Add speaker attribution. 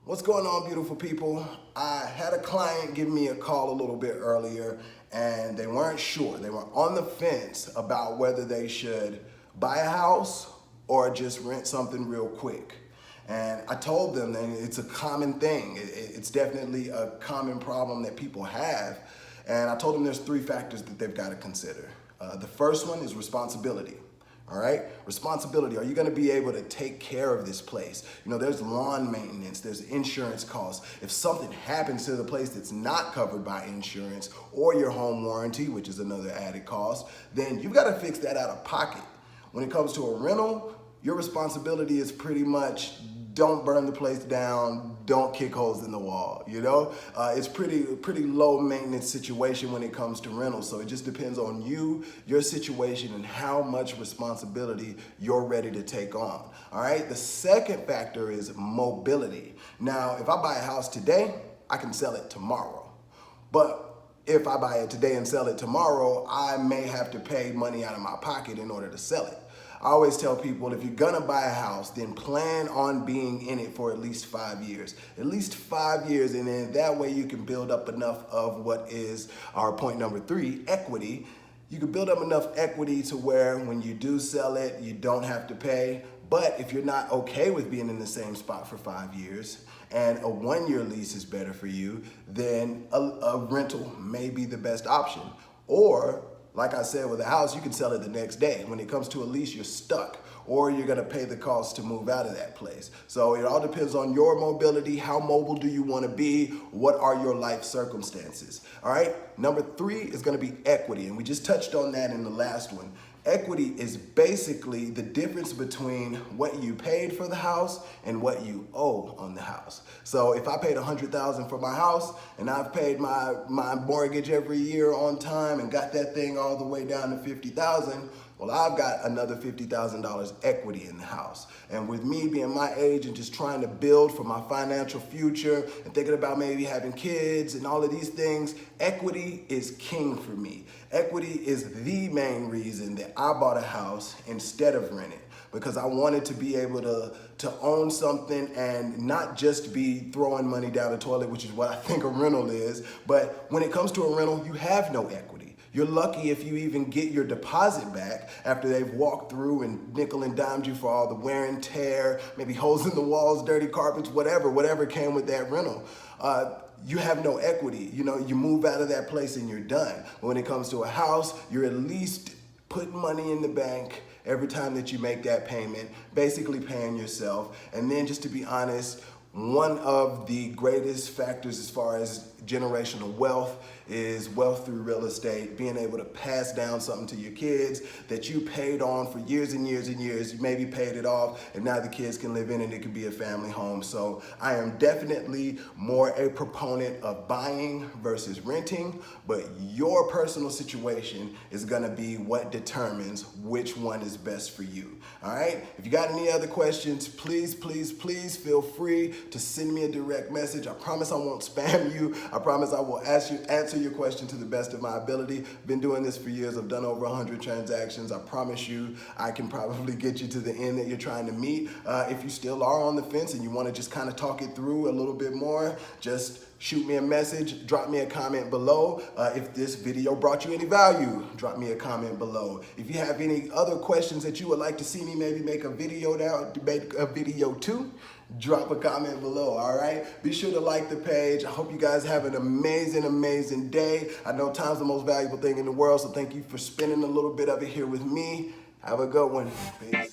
Speaker 1: What's going on, beautiful people? I had a client give me a call a little bit earlier and they weren't sure. They were on the fence about whether they should buy a house or just rent something real quick. And I told them that it's a common thing. It's definitely a common problem that people have. And I told them there's three factors that they've got to consider. The first one is responsibility. All right, responsibility. Are you going to be able to take care of this place? You know, there's lawn maintenance, there's insurance costs. If something happens to the place that's not covered by insurance or your home warranty, which is another added cost, then you've got to fix that out of pocket. When it comes to a rental, your responsibility is pretty much don't burn the place down, don't kick holes in the wall, you know? It's pretty low maintenance situation when it comes to rentals, so it just depends on you, your situation, and how much responsibility you're ready to take on, all right? The second factor is mobility. Now, if I buy a house today, I can sell it tomorrow, but if I buy it today and sell it tomorrow, I may have to pay money out of my pocket in order to sell it. I always tell people, if you're gonna buy a house, then plan on being in it for at least 5 years. At least 5 years, and then that way you can build up enough of what is our point number 3, equity. You can build up enough equity to where when you do sell it, you don't have to pay. But if you're not okay with being in the same spot for 5 years, and a 1-year lease is better for you, then a rental may be the best option. Or, like I said, with a house, you can sell it the next day. When it comes to a lease, you're stuck, or you're gonna pay the cost to move out of that place. So it all depends on your mobility. How mobile do you wanna be? What are your life circumstances? All right, number 3 is gonna be equity, and we just touched on that in the last one. Equity is basically the difference between what you paid for the house and what you owe on the house. So if I paid $100,000 for my house and I've paid my mortgage every year on time and got that thing all the way down to $50,000, well, I've got another $50,000 equity in the house. And with me being my age and just trying to build for my financial future and thinking about maybe having kids and all of these things, equity is king for me. Equity is the main reason that I bought a house instead of renting, because I wanted to be able to own something and not just be throwing money down the toilet, which is what I think a rental is. But when it comes to a rental, you have no equity. You're lucky if you even get your deposit back after they've walked through and nickel and dimed you for all the wear and tear, maybe holes in the walls, dirty carpets, whatever came with that rental. You have no equity. You know, you move out of that place and you're done. When it comes to a house, you're at least putting money in the bank every time that you make that payment, basically paying yourself. And then, just to be honest, one of the greatest factors as far as generational wealth is wealth through real estate, being able to pass down something to your kids that you paid on for years and years and years. You maybe paid it off and now the kids can live in it. It could be a family home. So I am definitely more a proponent of buying versus renting, but your personal situation is gonna be what determines which one is best for you. All right? If you got any other questions, please feel free to send me a direct message. I promise I won't spam you. I promise I will answer your question to the best of my ability. Been doing this for years. I've done over 100 transactions. I promise you I can probably get you to the end that you're trying to meet. If you still are on the fence and you want to just kind of talk it through a little bit more, just shoot me a message, drop me a comment below. If this video brought you any value, drop me a comment below. If you have any other questions that you would like to see me maybe make a video to, drop a comment below, all right? Be sure to like the page. I hope you guys have an amazing day. I know time's the most valuable thing in the world, so thank you for spending a little bit of it here with me. Have a good one. Peace.